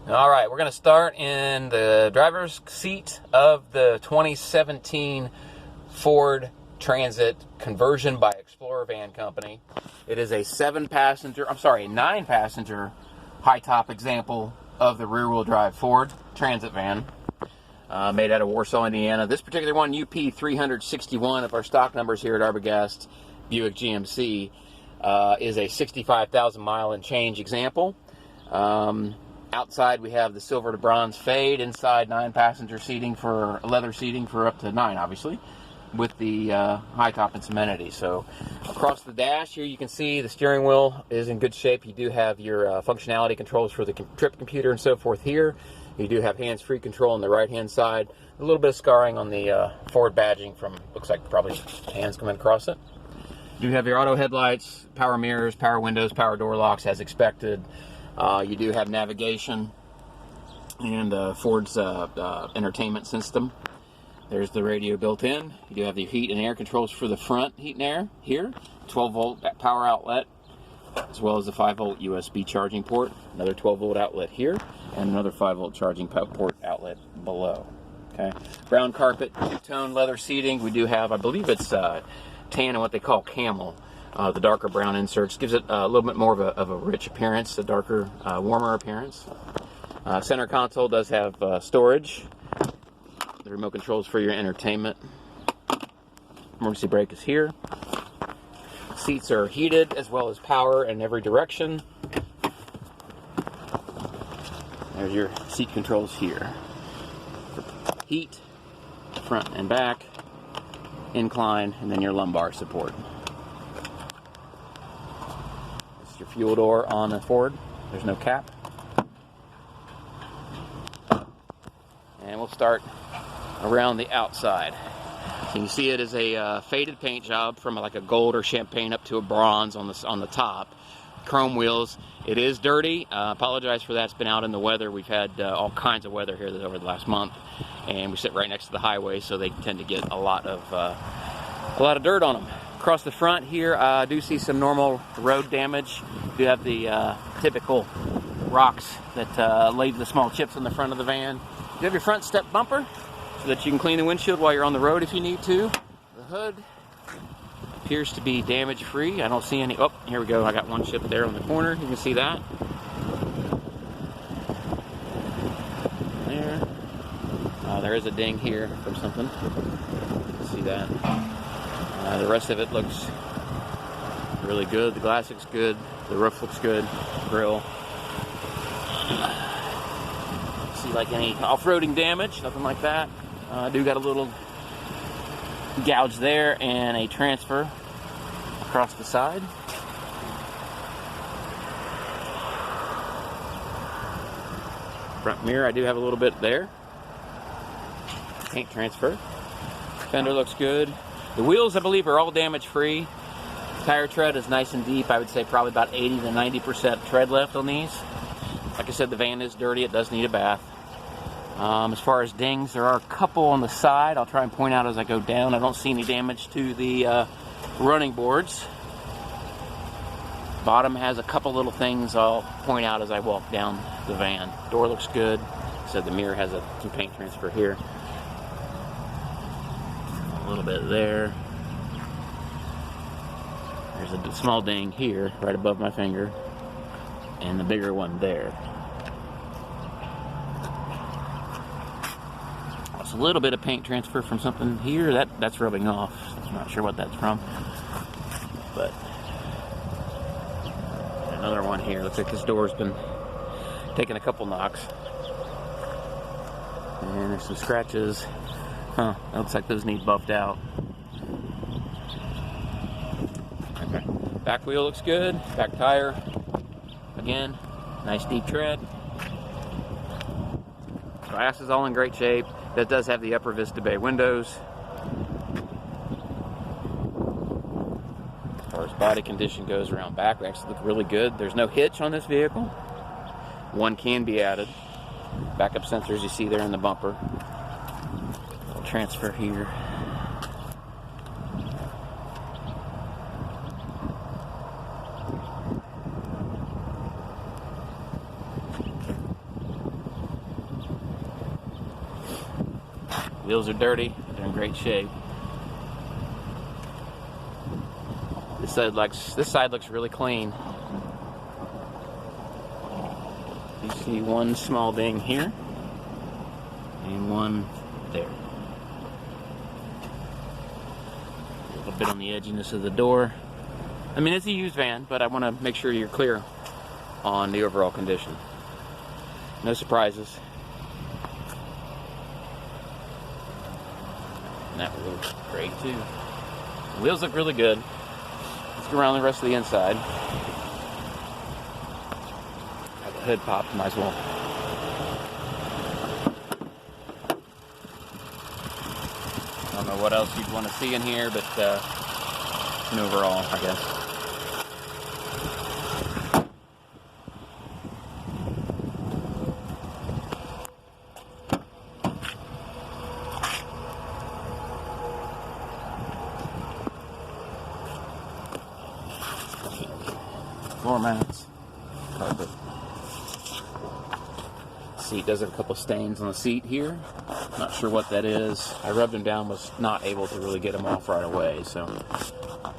All right, we're going to start in the driver's seat of the 2017 Ford Transit conversion by Explorer Van Company. It is a 9-passenger high-top example of the rear-wheel drive Ford Transit van made out of Warsaw, Indiana. This particular one, up30061 of our stock numbers here at Arbogast Buick GMC, is a 65,000 mile and change example. Outside we have the silver to bronze fade. Inside 9-passenger seating for leather seating for up to 9, obviously, with the high top and some amenities. So across the dash here you can see the steering wheel is in good shape. You do have your functionality controls for the trip computer and so forth here. You do have hands-free control on the right hand side. A little bit of scarring on the Ford badging from, looks like probably hands coming across it. You do have your auto headlights, power mirrors, power windows, power door locks as expected. You do have navigation and Ford's entertainment system. There's the radio built in. You do have the heat and air controls for the front heat and air here. 12-volt power outlet, as well as the 5-volt USB charging port. Another 12-volt outlet here, and another 5-volt charging port outlet below. Okay. Brown carpet, two-tone leather seating. We do have, I believe it's tan and what they call camel. The darker brown inserts gives it a little bit more of a rich appearance, a darker, warmer appearance. Center console does have storage. The remote controls for your entertainment. Emergency brake is here. Seats are heated as well as power in every direction. There's your seat controls here. Heat, front and back, incline, and then your lumbar support. Your fuel door on the Ford. There's no cap. And we'll start around the outside. So you see it is a faded paint job from like a gold or champagne up to a bronze on the top. Chrome wheels. It is dirty. Apologize for that. It's been out in the weather. We've had all kinds of weather here over the last month, and we sit right next to the highway, so they tend to get a lot of dirt on them. Across the front here, I do see some normal road damage. You do have the typical rocks that leave the small chips on the front of the van. You have your front step bumper so that you can clean the windshield while you're on the road if you need to. The hood appears to be damage-free. I don't see any. Oh, here we go. I got one chip there on the corner. You can see that. There. There is a ding here from something. You can see that. The rest of it looks really good. The glass looks good. The roof looks good. Grill. See like any off-roading damage, nothing like that. I do got a little gouge there and a transfer across the side. Front mirror, I do have a little bit there. Paint transfer. Fender looks good. The wheels, I believe, are all damage-free. Tire tread is nice and deep. I would say probably about 80 to 90% tread left on these. Like I said, the van is dirty. It does need a bath. As far as dings, there are a couple on the side. I'll try and point out as I go down. I don't see any damage to the running boards. Bottom has a couple little things I'll point out as I walk down the van. Door looks good. Like I said, the mirror has some paint transfer here. A little bit there. There's a small ding here, right above my finger, and the bigger one there. It's a little bit of paint transfer from something here. That's rubbing off. I'm not sure what that's from, but another one here. Looks like this door's been taking a couple knocks, and there's some scratches. Huh, looks like those need buffed out. Okay. Back wheel looks good. Back tire, again, nice deep tread. Glass is all in great shape. That does have the upper Vista Bay windows. As far as body condition goes around back, they actually look really good. There's no hitch on this vehicle. One can be added. Backup sensors you see there in the bumper. Transfer here. Wheels are dirty, they're in great shape. This side looks really clean. You see one small ding here and one there. A little bit on the edginess of the door. I mean, it's a used van, but I want to make sure you're clear on the overall condition. No surprises. And that looks great too. The wheels look really good. Let's go around the rest of the inside. Have the hood popped, might as well. I don't know what else you'd want to see in here, but an overall, I guess. Floor mats, carpet. Seat does have a couple stains on the seat here. Not sure what that is. I rubbed them down, was not able to really get them off right away. So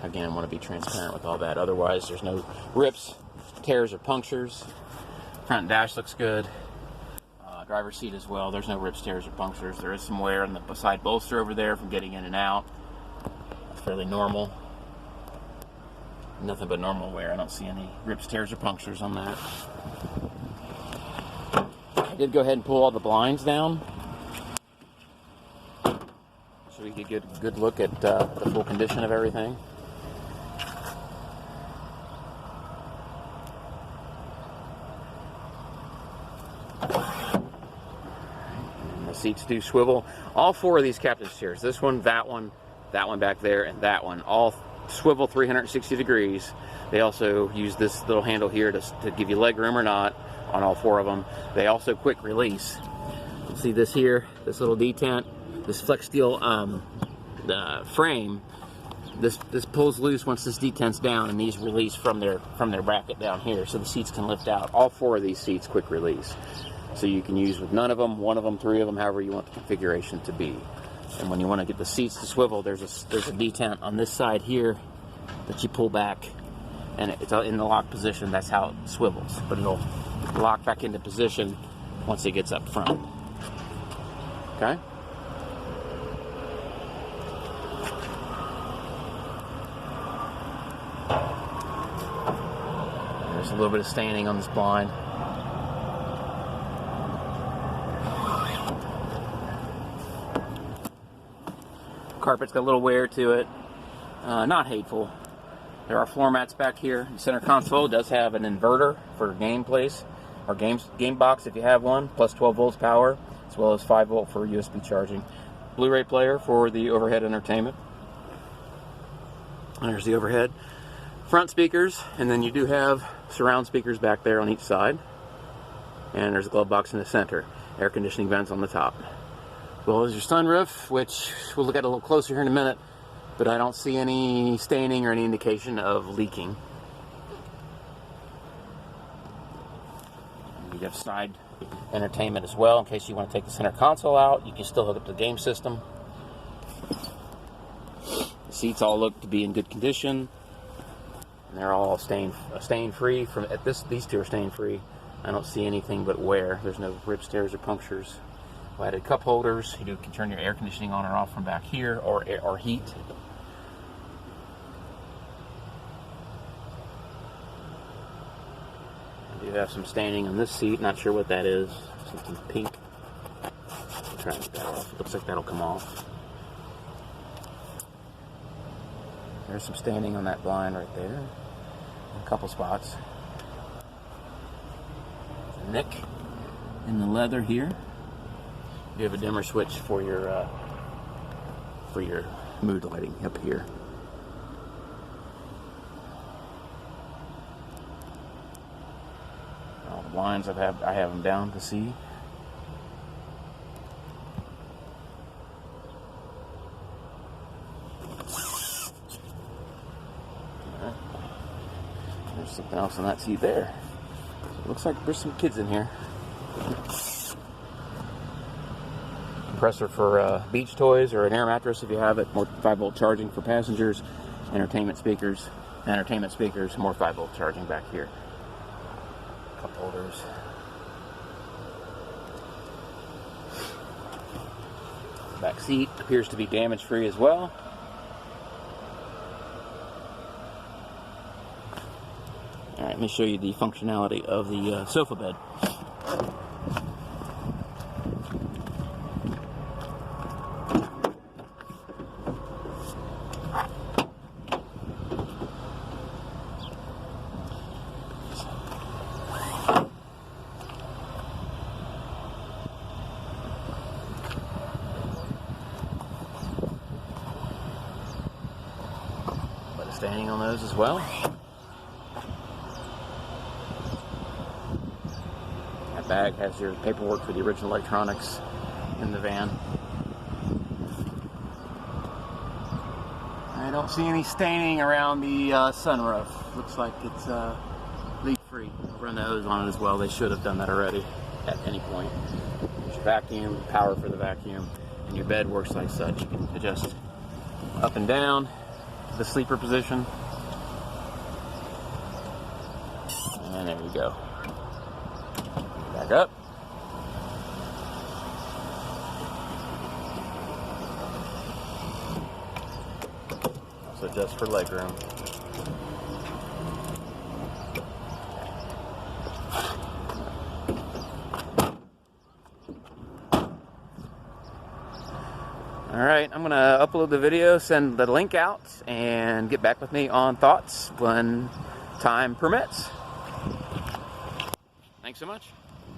again, I want to be transparent with all that. Otherwise, there's no rips, tears, or punctures. Front dash looks good. Driver's seat as well. There's no rips, tears, or punctures. There is some wear on the side bolster over there from getting in and out. It's fairly normal. Nothing but normal wear. I don't see any rips, tears, or punctures on that. I did go ahead and pull all the blinds down so we could get a good look at the full condition of everything. And the seats do swivel. All four of these captain's chairs, this one, that one back there, and that one, all swivel 360 degrees. They also use this little handle here to give you leg room or not on all four of them. They also quick release. See this here, this little detent, this flex steel frame. This pulls loose once this detent's down, and these release from their bracket down here, so the seats can lift out. All four of these seats quick release, so you can use with none of them, one of them, three of them, however you want the configuration to be. And when you want to get the seats to swivel, there's a detent on this side here that you pull back, and it's in the lock position. That's how it swivels, but it'll lock back into position once it gets up front. Okay? There's a little bit of staining on this blind. Carpet's got a little wear to it. Not hateful. There are floor mats back here. The center console does have an inverter for game place, or game box if you have one, plus 12 volts power, as well as 5 volt for USB charging. Blu-ray player for the overhead entertainment. And there's the overhead. Front speakers, and then you do have surround speakers back there on each side. And there's a glove box in the center. Air conditioning vents on the top. Well, there's your sunroof, which we'll look at a little closer here in a minute, but I don't see any staining or any indication of leaking. You have side entertainment as well, in case you want to take the center console out. You can still hook up to the game system. The seats all look to be in good condition, and they're all stain free. These two are stain free. I don't see anything but wear. There's no rips, tears, or punctures. Added cup holders. You can turn your air conditioning on or off from back here, or heat. You have some staining on this seat. Not sure what that is. Something pink. I'll try to get that off. It looks like that'll come off. There's some staining on that blind right there. A couple spots. There's a nick in the leather here. You have a dimmer switch for your mood lighting up here. All the blinds I have them down to see. There's something else on that seat there. So it looks like there's some kids in here. compressor for beach toys or an air mattress if you have it. More 5-volt charging for passengers. Entertainment speakers, more 5-volt charging back here. Cup holders. Back seat appears to be damage-free as well. Alright, let me show you the functionality of the sofa bed. Standing on those as well. That bag has your paperwork for the original electronics in the van. I don't see any staining around the sunroof. Looks like it's leak-free. Run the hose on it as well. They should have done that already at any point. There's your vacuum, power for the vacuum, and your bed works like such. You can adjust up and down the sleeper position, and there you go. Back up. Also adjust for legroom. Alright, I'm going to upload the video, send the link out, and get back with me on thoughts when time permits. Thanks so much.